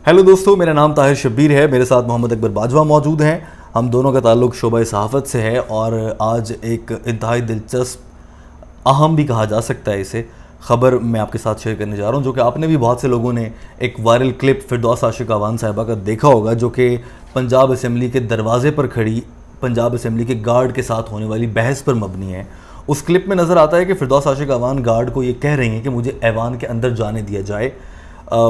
Hello دوستو، میرا نام طاہر شبیر ہے، میرے ساتھ محمد اکبر باجوہ موجود ہیں. ہم دونوں کا تعلق شعبہ صحافت سے ہے اور آج ایک انتہائی دلچسپ، اہم بھی کہا جا سکتا ہے اسے، خبر میں آپ کے ساتھ شیئر کرنے جا رہا ہوں، جو کہ آپ نے بھی بہت سے لوگوں نے ایک وائرل کلپ فردوس عاشق اعوان صاحبہ کا دیکھا ہوگا، جو کہ پنجاب اسمبلی کے دروازے پر کھڑی پنجاب اسمبلی کے گارڈ کے ساتھ ہونے والی بحث پر مبنی ہے. اس کلپ میں نظر آتا ہے کہ فردوس عاشق اعوان گارڈ کو یہ کہہ رہی ہیں کہ مجھے ایوان کے اندر جانے دیا جائے،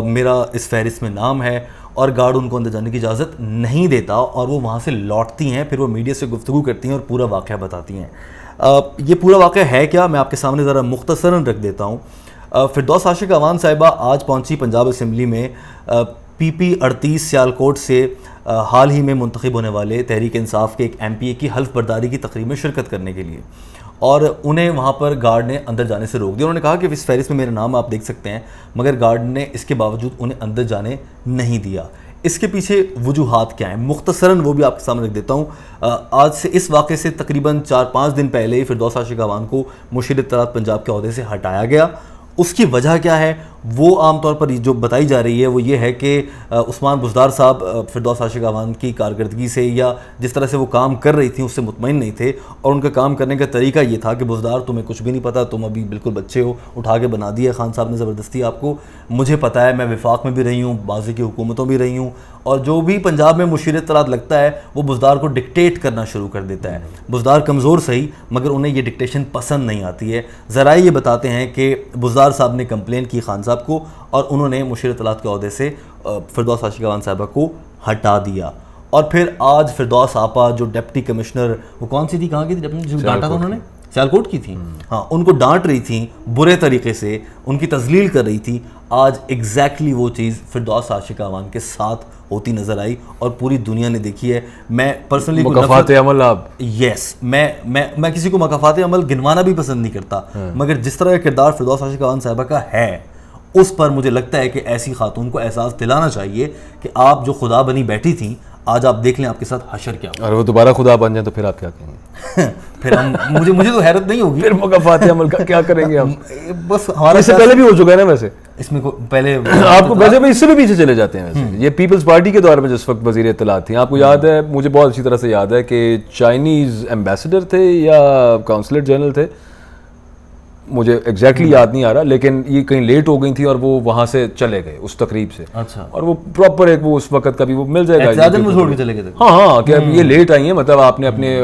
میرا اس فہرست میں نام ہے، اور گارڈ ان کو اندر جانے کی اجازت نہیں دیتا اور وہ وہاں سے لوٹتی ہیں. پھر وہ میڈیا سے گفتگو کرتی ہیں اور پورا واقعہ بتاتی ہیں. یہ پورا واقعہ ہے کیا، میں آپ کے سامنے ذرا مختصراً رکھ دیتا ہوں. فردوس عاشق اعوان صاحبہ آج پہنچی پنجاب اسمبلی میں PP 38 سیالکوٹ سے حال ہی میں منتخب ہونے والے تحریک انصاف کے ایک MPA کی حلف برداری کی تقریب میں شرکت کرنے کے لیے، اور انہیں وہاں پر گارڈ نے اندر جانے سے روک دیا. انہوں نے کہا کہ اس فہرست میں میرا نام آپ دیکھ سکتے ہیں، مگر گارڈ نے اس کے باوجود انہیں اندر جانے نہیں دیا. اس کے پیچھے وجوہات کیا ہیں، مختصراً وہ بھی آپ کے سامنے رکھ دیتا ہوں. آج سے اس واقعے سے تقریباً 4-5 دن پہلے ہی فردوس عاشق اعوان کو مشیر اطلاعات پنجاب کے عہدے سے ہٹایا گیا. اس کی وجہ کیا ہے، وہ عام طور پر جو بتائی جا رہی ہے وہ یہ ہے کہ عثمان بزدار صاحب فردوس عاشق اعوان کی کارکردگی سے یا جس طرح سے وہ کام کر رہی تھیں اس سے مطمئن نہیں تھے، اور ان کا کام کرنے کا طریقہ یہ تھا کہ بزدار تمہیں کچھ بھی نہیں پتہ، تم ابھی بالکل بچے ہو، اٹھا کے بنا دیا خان صاحب نے زبردستی آپ کو. مجھے پتہ ہے، میں وفاق میں بھی رہی ہوں، بازی کی حکومتوں بھی رہی ہوں، اور جو بھی پنجاب میں مشیر اطلاعات لگتا ہے وہ بزدار کو ڈکٹیٹ کرنا شروع کر دیتا ہے. بزدار کمزور صحیح، مگر انہیں یہ ڈکٹیشن پسند نہیں آتی ہے. ذرائع یہ بتاتے ہیں کہ بزدار صاحب نے کمپلین کی خان صاحب کو، اور انہوں نے مشیر اطلاعات کے عہدے سے فردوس عاشق اعوان صاحبہ کو ہٹا دیا. اور پھر آج فردوس آپا جو ڈپٹی کمشنر، وہ کون سی تھی، کہاں کی تھی ڈپٹی، جو ڈانٹا تھا انہوں نے، سیالکوٹ کی تھی، ہاں، ان کو ڈانٹ رہی تھیں برے طریقے سے، ان کی تذلیل کر رہی تھی. آج ایگزیکٹلی وہ چیز فردوس عاشق اعوان کے ساتھ ہوتی نظر آئی اور پوری دنیا نے دیکھی ہے. میں پرسنلی مکافات عمل، آپ یس میں کسی کو مکافات عمل گنوانا بھی پسند نہیں کرتا، مگر جس طرح کا کردار فردوس عاشق اعوان صاحبہ کا ہے، اس پر مجھے لگتا ہے کہ ایسی خاتون کو احساس دلانا چاہیے کہ آپ جو خدا بنی بیٹھی تھیں، آج آپ دیکھ لیں آپ کے ساتھ حشر کیا ہو. اور وہ دوبارہ خدا بن جائیں تو پھر آپ کیا کہیں گے؟ پھر ہم مجھے تو حیرت نہیں ہوگی، پھر مکافات عمل کا کیا کریں گے ہم؟ بس ہمارا اس سے پہلے بھی ہو چکا ہے نا. ویسے اس میں پہلے آپ کو ویسے بھی اس سے بھی پیچھے چلے جاتے ہیں. ویسے یہ پیپلز پارٹی کے دور میں جس وقت وزیر اطلاعات تھیں، آپ کو یاد ہے، مجھے بہت اچھی طرح سے یاد ہے کہ چائنیز ایمبیسڈر تھے یا کونسلر جنرل تھے، مجھے ایگزیکٹلی یاد نہیں آ رہا، لیکن یہ کہیں لیٹ ہو گئی تھی اور وہ وہاں سے چلے گئے اس تقریب سے. اچھا. اور وہ پراپر ایک وہ اس وقت کا بھی وہ مل جائے گا، چھوڑ کے چلے گئے تھے. ہاں کہ اب یہ لیٹ آئی ہیں، مطلب آپ نے اپنے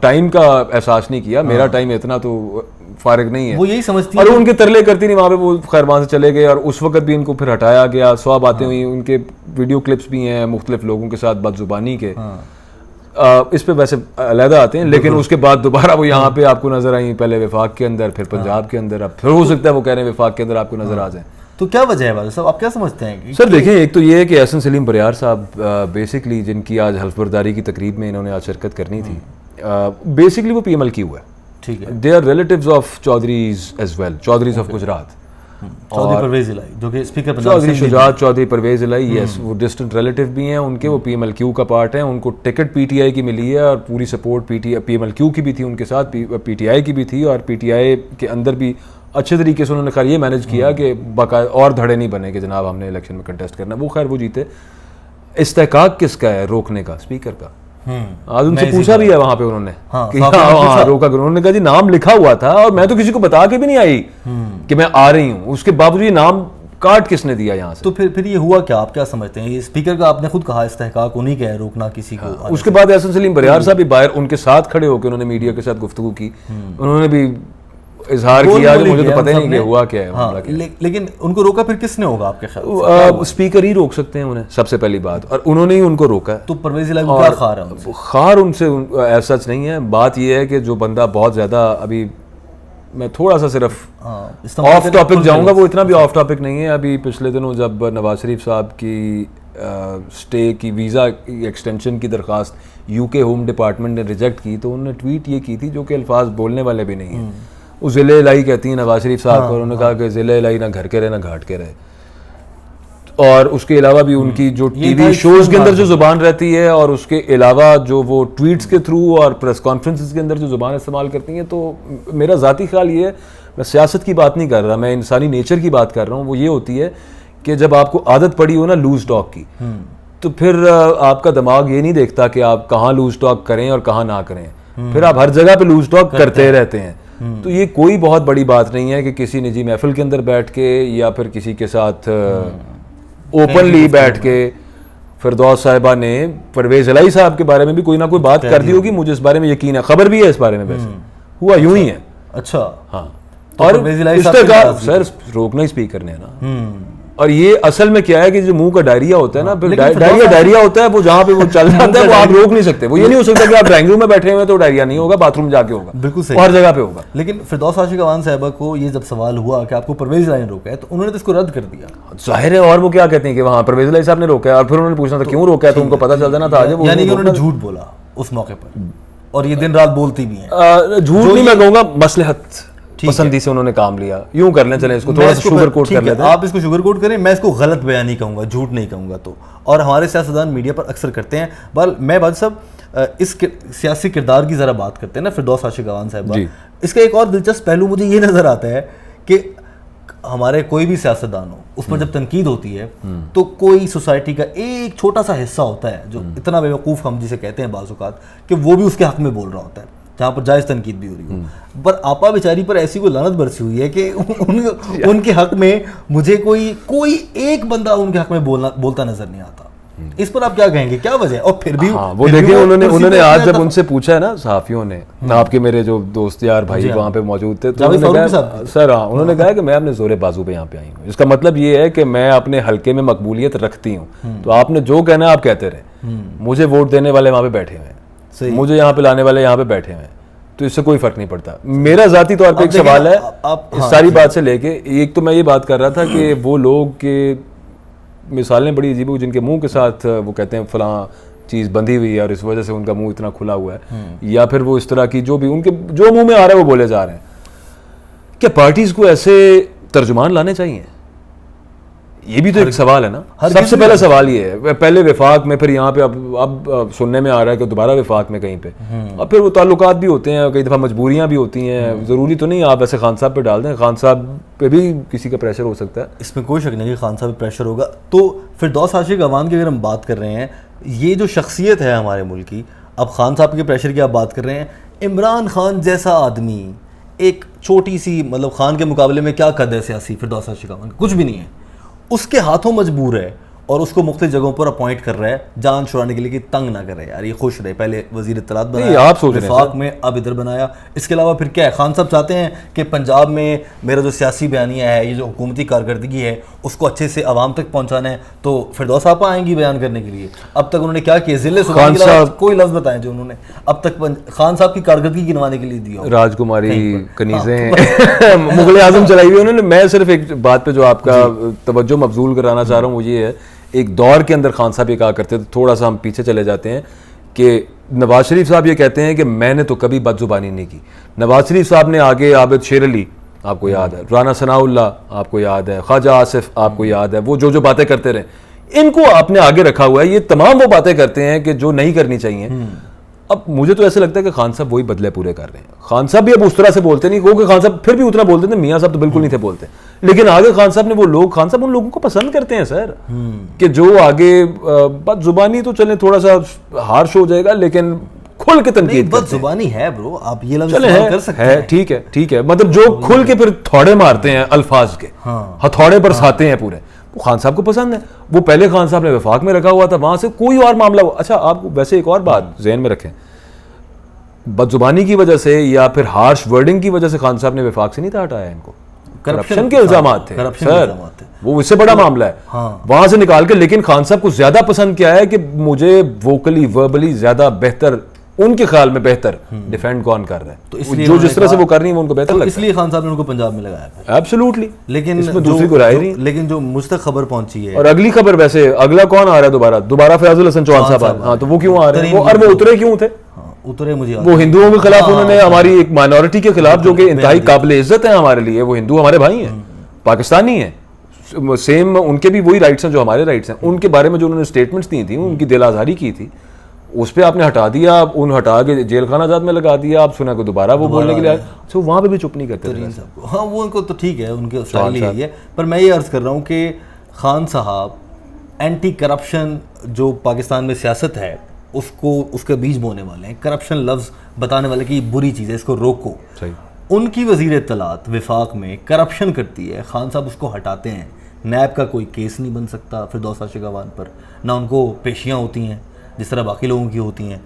ٹائم کا احساس نہیں کیا. میرا ٹائم اتنا تو فارغ نہیں ہے، وہ یہی سمجھتی اور ان کے ترلے کرتی نہیں وہاں پہ. وہ خیر وہاں سے چلے گئے اور اس وقت بھی ان کو پھر ہٹایا گیا. 100 باتیں ہوئی، ان کے ویڈیو کلپس بھی ہیں مختلف لوگوں کے ساتھ بد زبانی کے. اس پہ ویسے علیحدہ آتے ہیں، لیکن اس کے بعد دوبارہ وہ یہاں پہ آپ کو نظر آئیں، پہلے وفاق کے اندر، پھر پنجاب کے اندر. اب پھر ہو سکتا ہے وہ کہہ رہے ہیں وفاق کے اندر آپ کو نظر آ جائیں. تو کیا وجہ ہے بھائی صاحب، آپ کیا سمجھتے ہیں؟ سر دیکھیں، ایک تو یہ ہے کہ احسن سلیم بریار صاحب بیسکلی جن کی آج حلف برداری کی تقریب میں انہوں نے آج شرکت کرنی تھی، بیسکلی وہ PMLQ ہے. ٹھیک ہے، they are relatives of Chaudhrys as well, Chaudhrys of Gujrat. Chaudhry Pervaiz Elahi جو کہ اسپیکر چودھری شجاعت چودھری پرویز الہی، یس، وہ ڈسٹنٹ ریلیٹیو بھی ہیں ان کے. وہ PMLQ کا پارٹ ہیں. ان کو ٹکٹ PTI کی ملی ہے اور پوری سپورٹ PMLQ کی بھی تھی ان کے ساتھ، PTI کی بھی تھی، اور PTI کے اندر بھی اچھے طریقے سے انہوں نے خیر یہ مینیج کیا کہ باقاعدہ اور دھڑے نہیں بنے کہ جناب ہم نے الیکشن میں کنٹیسٹ کرنا. وہ خیر وہ جیتے. استحقاق کس کا ہے روکنے کا؟ اسپیکر کا. آج ان سے پوچھا بھی ہے وہاں پہ انہوں نے کہ روکا. انہوں نے کہا جی نام لکھا ہوا تھا اور میں تو کسی کو بتا کے بھی نہیں آئی کہ میں آ رہی ہوں، اس کے باوجود یہ نام کاٹ کس نے دیا یہاں سے؟ تو پھر یہ ہوا کیا، آپ کیا سمجھتے ہیں؟ یہ اسپیکر کا آپ نے خود کہا استحقاق انہی کا ہے روکنا کسی کو. اس کے بعد احسن سلیم بریار صاحب بھی باہر ان کے ساتھ کھڑے ہو کے انہوں نے میڈیا کے ساتھ گفتگو کی. انہوں نے بھی اظہار کیا کہ مجھے تو پتہ ہی نہیں کہ ہوا کیا ہے. لیکن ان کو روکا پھر کس نے ہوگا آپ کے خیال؟ اسپیکر ہی روک سکتے ہیں انہیں، سب سے پہلی بات، اور انہوں نے ہی ان کو روکا ہے. تو پرویز الہی کا خار ہے؟ خار ان سے ایسا سچ نہیں ہے. بات یہ ہے کہ جو بندہ بہت زیادہ، ابھی میں تھوڑا سا صرف آف ٹاپک جاؤں گا، وہ اتنا بھی آف ٹاپک نہیں ہے. ابھی پچھلے دنوں جب نواز شریف صاحب کی اسٹے کی ویزا ایکسٹینشن کی درخواست UK ہوم ڈپارٹمنٹ نے ریجیکٹ کی، تو انہوں نے ٹویٹ یہ کی تھی جو کہ الفاظ بولنے والے بھی نہیں ہیں. وہ ضلع الہی کہتی ہیں نواز شریف صاحب کو، انہوں نے کہا کہ ضلع الہی نہ گھر کے رہے نہ گھاٹ کے رہے. اور اس کے علاوہ بھی ان کی جو ٹی وی شوز کے اندر جو زبان رہتی ہے، اور اس کے علاوہ جو وہ ٹویٹس کے تھرو اور پریس کانفرنسز کے اندر جو زبان استعمال کرتی ہیں. تو میرا ذاتی خیال یہ ہے، میں سیاست کی بات نہیں کر رہا، میں انسانی نیچر کی بات کر رہا ہوں. وہ یہ ہوتی ہے کہ جب آپ کو عادت پڑی ہو نا لوز ٹاک کی, تو پھر آپ کا دماغ یہ نہیں دیکھتا کہ آپ کہاں لوز ٹاک کریں اور کہاں نہ کریں, پھر آپ ہر جگہ پہ لوز ٹاک کرتے رہتے ہیں. تو یہ کوئی بہت بڑی بات نہیں ہے کہ کسی نجی محفل کے اندر بیٹھ کے یا پھر کسی کے ساتھ اوپنلی بیٹھ کے. فردوس صاحبہ نے پرویز الہی صاحب کے بارے میں بھی کوئی نہ کوئی بات کر دی ہوگی, مجھے اس بارے میں یقین ہے, خبر بھی ہے اس بارے میں, ویسے ہوا یوں ہی ہے. اچھا ہاں, اور سر روکنا ہی اسپیکر نے نا. اور یہ اصل میں کیا ہے کہ جو منہ کا ڈائریا ہوتا ہے نا, ڈائریا ہوتا ہے وہ جہاں پہ وہ چل جاتا ہے وہ آپ روک نہیں سکتے. وہ یہ نہیں ہو سکتا کہ آپ ڈرائنگ روم میں بیٹھے ہوئے تو ڈائریا نہیں ہوگا, باتھ روم جا کے ہوگا, بالکل صحیح, ہر جگہ پہ ہوگا. لیکن فردوس عاشق اوان صاحبہ کو یہ جب سوال ہوا کہ آپ کو پرویز الہی نے روکا ہے تو انہوں نے تو اس کو رد کر دیا. ظاہر ہے, اور وہ کیا کہتے ہیں کہ وہاں پرویز الہی صاحب نے روکا ہے, اور پھر انہوں نے پوچھنا تھا کیوں روکا ہے, تو ان کو پتہ چل جانا تھا. یعنی کہ انہوں نے جھوٹ بولا اس موقع پر, اور یہ دن رات بولتی بھی ہیں. جھوٹ نہیں میں کہوں گا, مصلحت پسندی سے انہوں نے کام لیا. یوں کر لیں, چلیں اس کو تھوڑا سا شوگر کوٹ کر لیتے ہیں. آپ اس کو شوگر کوٹ کریں, میں اس کو غلط بیانی کہوں گا, جھوٹ نہیں کہوں گا. تو اور ہمارے سیاستدان میڈیا پر اکثر کرتے ہیں. بہرحال میں بات صاحب اس سیاسی کردار کی ذرا بات کرتے ہیں نا, فردوس عاشق اوان صاحبہ. اس کا ایک اور دلچسپ پہلو مجھے یہ نظر آتا ہے کہ ہمارے کوئی بھی سیاستدان ہو, اس پر جب تنقید ہوتی ہے تو کوئی سوسائٹی کا ایک چھوٹا سا حصہ ہوتا ہے جو اتنا بیوقوف ہم جسے کہتے ہیں بعض اوقات, کہ وہ بھی اس کے حق میں بول رہا ہوتا ہے جہاں پر جائز تنقید بھی ہو رہی ہو. پر آپا بیچاری پر ایسی کوئی لعنت برسی ہوئی ہے کہ ان کے حق میں مجھے کوئی ایک بندہ ان کے حق میں بولتا نظر نہیں آتا. اس پر آپ کیا کہیں گے, کیا وجہ ہے؟ اور پھر بھی وہ دیکھیں, انہوں نے آج جب ان سے پوچھا ہے نا صحافیوں نے, آپ کے میرے جو دوست یار بھائی وہاں پہ موجود تھے, تو سر ہاں انہوں نے کہا کہ میں اپنے زور بازو پہ یہاں پہ آئی ہوں. اس کا مطلب یہ ہے کہ میں اپنے حلقے میں مقبولیت رکھتی ہوں, تو آپ نے جو کہنا ہے آپ کہتے رہے. مجھے ووٹ دینے والے وہاں پہ بیٹھے ہوئے ہیں, مجھے یہاں پہ لانے والے یہاں پہ بیٹھے ہوئے ہیں, تو اس سے کوئی فرق نہیں پڑتا. میرا ذاتی طور پہ ایک سوال ہے اس ساری بات سے لے کے. ایک تو میں یہ بات کر رہا تھا کہ وہ لوگ کے مثالیں بڑی عجیب, جن کے منہ کے ساتھ وہ کہتے ہیں فلاں چیز بندھی ہوئی ہے اور اس وجہ سے ان کا منہ اتنا کھلا ہوا ہے, یا پھر وہ اس طرح کی جو بھی ان کے جو منہ میں آ رہا ہے وہ بولے جا رہے ہیں. کیا پارٹیز کو ایسے ترجمان لانے چاہیے؟ یہ بھی تو ایک سوال ہے نا. سب سے پہلا سوال یہ ہے, پہلے وفاق میں, پھر یہاں پہ اب سننے میں آ رہا ہے کہ دوبارہ وفاق میں کہیں پہ, اور پھر وہ تعلقات بھی ہوتے ہیں, کئی دفعہ مجبوریاں بھی ہوتی ہیں. ضروری تو نہیں آپ ایسے خان صاحب پہ ڈال دیں, خان صاحب پہ بھی کسی کا پریشر ہو سکتا ہے. اس میں کوئی شک نہیں کہ خان صاحب پہ پریشر ہوگا. تو فردوس عاشق اوان کی اگر ہم بات کر رہے ہیں, یہ جو شخصیت ہے ہمارے ملک کی, اب خان صاحب کے پریشر کی آپ بات کر رہے ہیں, عمران خان جیسا آدمی, ایک چھوٹی سی مطلب خان کے مقابلے میں کیا قد ہے سیاسی فردوس عاشق اوان, کچھ بھی نہیں ہے, اس کے ہاتھوں مجبور ہے اور اس کو مختلف جگہوں پر اپوائنٹ کر رہا ہے جان چھڑانے کے لیے کہ تنگ نہ کرے یار, یہ خوش رہے. پہلے وزیر اطلاعات بنایا, وفاق میں, اب ادھر بنایا. اس کے علاوہ پھر کیا ہے, خان صاحب چاہتے ہیں کہ پنجاب میں میرا جو سیاسی بیانیہ ہے, یہ جو حکومتی کارکردگی ہے, اس کو اچھے سے عوام تک پہنچانا ہے. تو فردوس آپ آئیں گی بیان کرنے کے لیے. اب تک انہوں نے کیا کیا, ضلع سبحان کے علاوہ کوئی لفظ بتائیں جو انہوں نے اب تک خان صاحب کی کارکردگی گنوانے کے لیے دیا. راجکماری کنیزیں مغل اعظم چلائی ہوئی انہوں نے. میں صرف ایک بات پہ جو آپ کا توجہ مبذول کرانا چاہ رہا ہوں وہ یہ ہے, ایک دور کے اندر خان صاحب یہ کہا کرتے تھے, تھوڑا سا ہم پیچھے چلے جاتے ہیں, کہ نواز شریف صاحب یہ کہتے ہیں کہ میں نے تو کبھی بد زبانی نہیں کی. نواز شریف صاحب نے آگے عابد شیر علی آپ کو یاد ہے, رانا ثناء اللہ آپ کو یاد ہے, خواجہ آصف آپ کو یاد ہے, وہ جو باتیں کرتے رہے, ان کو آپ نے آگے رکھا ہوا ہے. یہ تمام وہ باتیں کرتے ہیں کہ جو نہیں کرنی چاہیے. اب مجھے تو ایسے لگتا ہے کہ خان صاحب وہی بدلے پورے کر رہے ہیں. خان صاحب بھی اب اس طرح سے بولتے نہیں, کیونکہ خان صاحب پھر بھی اتنا بولتے تھے, میاں صاحب تو بالکل نہیں تھے بولتے, لیکن آگے خان صاحب نے وہ لوگ, خان صاحب ان لوگوں کو پسند کرتے ہیں سر, کہ جو آگے بد زبانی تو چلیں تھوڑا سا ہارش ہو جائے گا, لیکن کھل کے تنقید. بد زبانی ہے برو, آپ یہ لفظ استعمال کر سکتے ہیں, ٹھیک ہے, مطلب جو کھل کے پھر تھوڑے مارتے ہیں الفاظ کے, ہتھوڑے برساتے ہیں پورے, وہ خان صاحب کو پسند ہے. وہ پہلے خان صاحب نے وفاق میں رکھا ہوا تھا, وہاں سے کوئی اور معاملہ ہوا. اچھا آپ ویسے ایک اور بات ذہن میں رکھیں, بد زبانی کی وجہ سے یا پھر ہارش ورڈنگ کی وجہ سے خان صاحب نے وفاق سے نہیں تھا ہٹایا ان کو. کرپشن کے الزامات تھے سر, وہ اس سے بڑا معاملہ ہے, وہاں سے نکال کے. لیکن خان صاحب کو زیادہ پسند کیا ہے کہ مجھے ووکلی وربلی زیادہ بہتر, ان کے خیال میں بہتر ڈیفینڈ کون کر رہا ہے, تو جو جس طرح سے وہ کر رہی ہے وہ ان کو بہتر لگتا ہے, اس لیے خان صاحب نے ان کو پنجاب میں لگایا تھا. ایبسولوٹلی, لیکن اس میں دوسری کوئی رائے نہیں. لیکن جو مجھ تک خبر پہنچی ہے, اور اگلی خبر ویسے اگلا کون آ رہا ہے دوبارہ فیاض الحسن چوہان صاحب. ہاں, تو وہ کیوں آ رہے ہیں, وہ اترے کیوں تھے, اترے مجھے وہ ہندوؤں کے خلاف, انہوں نے ہماری ایک مائنورٹی کے خلاف جو کہ انتہائی قابل عزت ہیں ہمارے لیے, وہ ہندو ہمارے بھائی ہیں, پاکستانی ہیں, سیم ان کے بھی وہی رائٹس ہیں جو ہمارے رائٹس ہیں. ان کے بارے میں جو انہوں نے اسٹیٹمنٹس دی تھیں, ان کی دل آزاری کی تھی, اس پہ آپ نے ہٹا دیا, ان ہٹا کے جیل خانہ جات میں لگا دیا. آپ سنا کہ دوبارہ وہ بولنے کے لیے آئے, وہاں پہ بھی چپ نہیں کرتے. ہاں وہ ان کو تو ٹھیک ہے, ان کے اسٹائل ہی ہے. پر میں یہ عرض کر رہا ہوں کہ خان صاحب اینٹی کرپشن جو پاکستان میں سیاست ہے اس کا بیج بونے والے ہیں, کرپشن لفظ بتانے والے کہ یہ بری چیز ہے, اس کو روکو. ان کی وزیر اطلاعات وفاق میں کرپشن کرتی ہے, خان صاحب اس کو ہٹاتے ہیں, نیب کا کوئی کیس نہیں بن سکتا فردوس عاشق اعوان پر, نہ ان کو پیشیاں ہوتی ہیں جس طرح باقی لوگوں کی ہوتی ہیں,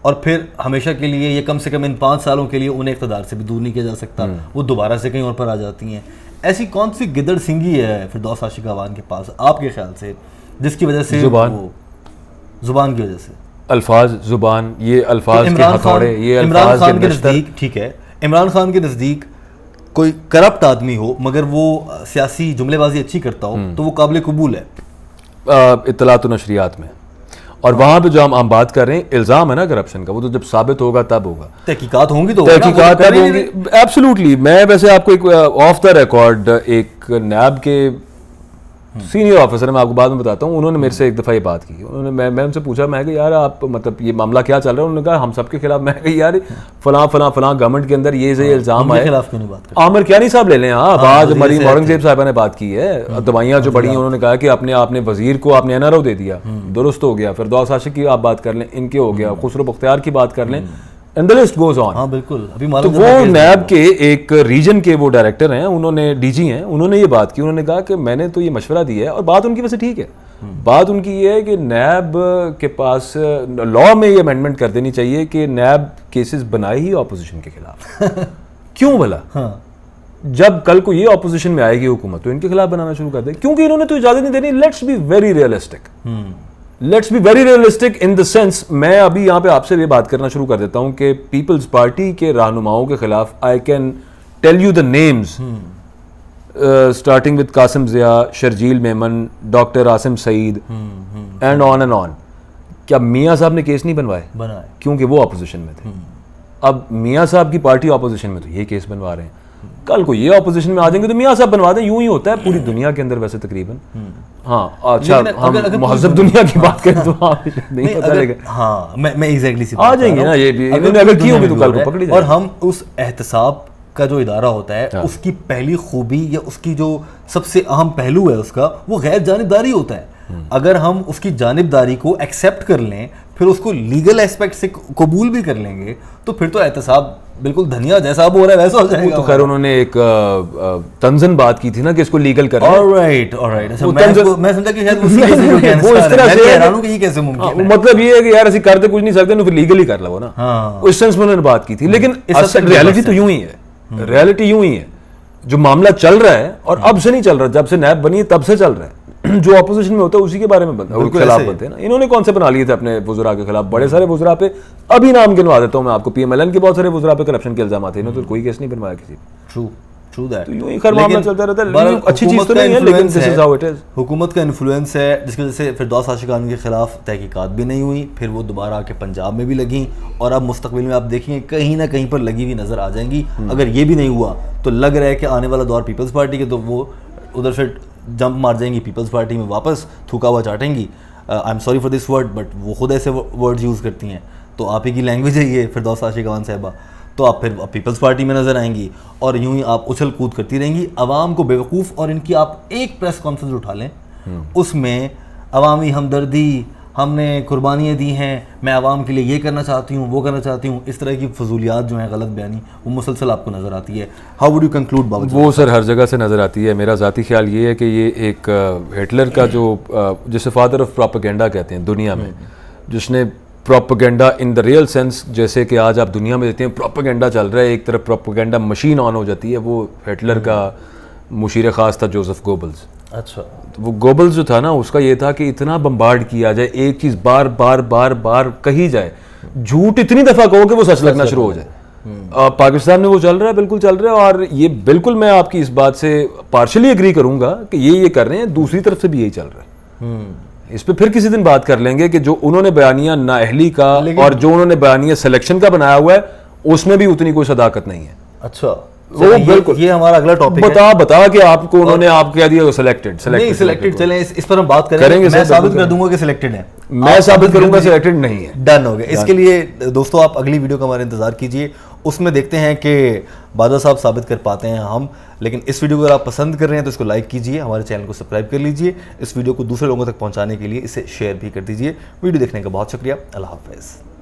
اور پھر ہمیشہ کے لیے یہ کم سے کم ان 5 سالوں کے لیے انہیں اقتدار سے بھی دور نہیں کیا جا سکتا, وہ دوبارہ سے کہیں اور پر آ جاتی ہیں. ایسی کون سی گدڑ سنگھی ہے فردوس عاشق اعوان کے پاس آپ کے خیال سے, جس کی وجہ سے زبان کی وجہ سے الفاظ, زبان, یہ الفاظ کے ہتھوڑے, یہ عمران خان کے نزدیک ٹھیک ہے, عمران خان کے نزدیک کوئی کرپٹ آدمی ہو مگر وہ سیاسی جملے بازی اچھی کرتا ہو تو وہ قابل قبول ہے اطلاعات و نشریات میں. اور وہاں پہ جو ہم بات کر رہے ہیں الزام ہے نا کرپشن کا, وہ تو جب ثابت ہوگا تب ہوگا, تحقیقات ہوں گی تو تحقیقات تب ہوں گی. ایبسلیوٹلی. میں ویسے آپ کو ایک آف دا ریکارڈ ایک نیب کے سینئر آفیسر, میں آپ کو بعد میں بتاتا ہوں, انہوں نے میرے سے ایک دفعہ یہ بات کی. انہوں نے میں ان سے پوچھا, میں کہ یار آپ مطلب یہ معاملہ کیا چل رہا ہے؟ انہوں نے کہا ہم سب کے خلاف. میں کہ یار فلاں فلاں فلاں گورنمنٹ کے اندر یہ الزام آئے, عامر کیانی صاحب لے لیں. آج مریم اورنگزیب صاحبہ نے بات کی ہے, دوائیاں جو بڑی ہیں, انہوں نے کہا کہ آپ نے وزیر کو آپ نے NRO دے دیا, درست ہو گیا. فردوس عاشق کی آپ بات کر لیں, ان کے ہو گیا. خسرو بختیار کی بات کر لیں, and the list goes on. ہاں بالکل. تو وہ نیب کے ایک ریجن کے وہ ڈائریکٹر ہیں, انہوں نے DG ہیں, انہوں نے یہ بات کی. انہوں نے کہا کہ میں نے تو یہ مشورہ دیا ہے, اور بات ان کی ویسے ٹھیک ہے. بات ان کی یہ ہے کہ نیب کے پاس لا میں یہ امینڈمنٹ کر دینی چاہیے کہ نیب کیسز بنائے ہی اپوزیشن کے خلاف. کیوں بھلا؟ جب کل کو یہ اپوزیشن میں آئے گی حکومت تو ان کے خلاف بنانا شروع کر دے, کیونکہ انہوں نے تو اجازت نہیں دینی. Let's be very realistic. Let's be very realistic in the sense, میں ابھی یہاں پہ آپ سے یہ بات کرنا شروع کر دیتا ہوں کہ پیپلز پارٹی کے رہنماؤں کے خلاف I can tell you the names, starting with Qasim Zia, Sharjeel Memon, doctor Asim Saeed, and on. کیا میاں صاحب نے کیس نہیں بنوائے؟ کیونکہ وہ اپوزیشن میں تھے. اب میاں صاحب کی پارٹی اپوزیشن میں تو یہ کیس بنوا رہے ہیں, کل کو یہ اپوزیشن میں آ جائیں گے تو میاں صاحب بنوا دیں. یوں ہی ہوتا ہے پوری دنیا کے اندر ویسے تقریباً. ہاں اچھا, ہم مہذب دنیا کی بات کریں تو نہیں ہوتا, لیکن ہاں میں ایگزیکٹلی آ جائیں گے نا, یہ بھی انہوں نے اگر کی ہوگی تو کل کو پکڑی جائے. اور ہم اس احتساب کا جو ادارہ ہوتا ہے اس کی پہلی خوبی یا اس کی جو سب سے اہم پہلو ہے اس کا, وہ غیر جانبداری ہوتا ہے. اگر ہم اس کی جانبداری کو ایکسیپٹ کر لیں, پھر اس کو لیگل ایسپیکٹ سے قبول بھی کر لیں گے, تو پھر تو احتساب بالکل دھنیا جیسا اب ہو رہا ہے ویسا ہو جائے گا. تو خیر انہوں نے ایک تنزن بات کی تھی نا کہ اس کو لیگل کریں. آلرائٹ. میں سمجھا کہ شاید وہ اس طرح سے حیران ہوں کہ یہ کیسے ممکن ہے. مطلب یہ ہے کہ یار ایسے کرتے کچھ نہیں سکتے, پھر لیگل ہی کر لو نا, اس سینس میں انہوں نے بات کی تھی. لیکن ریئلٹی تو یوں ہی ہے, ریئلٹی یوں ہی ہے. جو معاملہ چل رہا ہے, اور اب سے نہیں چل رہا, جب سے نیب بنی ہے تب سے چل رہا ہے, جو اپوزیشن میں ہوتا ہے اسی کے بارے میں خلاف بنتے ہیں نا. انہوں نے کون سے بنا لیے تھے اپنے وزراء کے خلاف, بڑے سارے وزراء پہ, ابھی نام گنوا دیتا ہوں میں آپ کو, PMLN کے بہت سارے وزراء پہ کرپشن کے الزامات ہیں, انہوں نے تو کوئی کیس نہیں بنوایا کسی. True that. یوں ہی خیر معاملہ چلتا رہتا ہے. اچھی چیز تو نہیں ہے, لیکن دس از ہاؤ اٹ از. حکومت کا انفلوئنس ہے جس کی وجہ سے فردوس عاشق اعوان کے خلاف تحقیقات بھی نہیں ہوئی, پھر وہ دوبارہ آ کے پنجاب میں بھی لگیں, اور اب مستقبل میں آپ دیکھیں گے کہیں نہ کہیں پر لگی ہوئی نظر آ جائیں گی. اگر یہ بھی نہیں ہوا تو لگ رہا ہے کہ آنے والا دور پیپلز پارٹی کے, تو وہ ادھر سے جمپ مار جائیں گی پیپلز پارٹی میں واپس, تھوکا ہوا چاٹیں گی. I am sorry for this word, but وہ خود ایسے ورڈ یوز کرتی ہیں, تو آپ ہی کی لینگویج ہے یہ فردوس عاشق اعوان صاحبہ, تو آپ پھر پیپلز پارٹی میں نظر آئیں گی, اور یوں ہی آپ اچھل کود کرتی رہیں گی. عوام کو بیوقوف, اور ان کی آپ ایک پریس کانفرنس اٹھا لیں, اس میں عوامی ہمدردی, ہم نے قربانیاں دی ہیں, میں عوام کے لیے یہ کرنا چاہتی ہوں, وہ کرنا چاہتی ہوں, اس طرح کی فضولیات جو ہیں, غلط بیانی, وہ مسلسل آپ کو نظر آتی ہے. ہاؤ وڈ یو کنکلوڈ بابا؟ وہ سر ہر جگہ سے نظر آتی ہے. میرا ذاتی خیال یہ ہے کہ یہ ایک ہٹلر کا جو جسے فادر آف پروپیگنڈا کہتے ہیں دنیا میں, جس نے propaganda in the real sense, جیسے کہ آج آپ دنیا میں دیکھتے ہیں پروپیگنڈا چل رہا ہے, ایک طرف پروپیگنڈا مشین آن ہو جاتی ہے, وہ ہٹلر کا مشیر خاص تھا جوزف گوبلز. اچھا. وہ گوبلز جو تھا نا, اس کا یہ تھا کہ اتنا بمبارڈ کیا جائے, ایک چیز بار بار بار بار کہی جائے, جھوٹ اتنی دفعہ کہو کہ وہ سچ لگنا شروع ہو جائے. پاکستان میں وہ چل رہا ہے, بالکل چل رہا ہے, اور یہ بالکل میں آپ کی اس بات سے پارشلی ایگری کروں گا کہ یہ کر رہے ہیں, دوسری طرف سے بھی یہی چل رہا ہے. اس پہ پھر کسی دن بات کر لیں گے کہ جو انہوں نے بیانیہ نااہلی کا اور جو انہوں نے بیانیہ سلیکشن کا بنایا ہوا ہے, اس میں بھی اتنی کوئی صداقت نہیں ہے. اچھا, وہ بالکل یہ ہمارا اگلا ٹاپک ہے. بتا کہ آپ کو انہوں نے آپ کہہ دیا سلیکٹڈ. چلیں اس پر ہم بات کریں گے. میں ثابت کر دوں گا کہ سلیکٹڈ ہے, میں ثابت کروں گا سلیکٹڈ نہیں ہے. ڈن ہو گیا. اس کے لیے دوستو آپ اگلی ویڈیو کا ہمارا انتظار کیجیے, اس میں دیکھتے ہیں کہ باجوہ صاحب ثابت کر پاتے ہیں ہم. لیکن اس ویڈیو کو اگر آپ پسند کر رہے ہیں تو اس کو لائک کیجیے, ہمارے چینل کو سبسکرائب کر لیجیے, اس ویڈیو کو دوسرے لوگوں تک پہنچانے کے لیے اسے شیئر بھی کر دیجیے. ویڈیو دیکھنے کا بہت شکریہ. اللہ حافظ.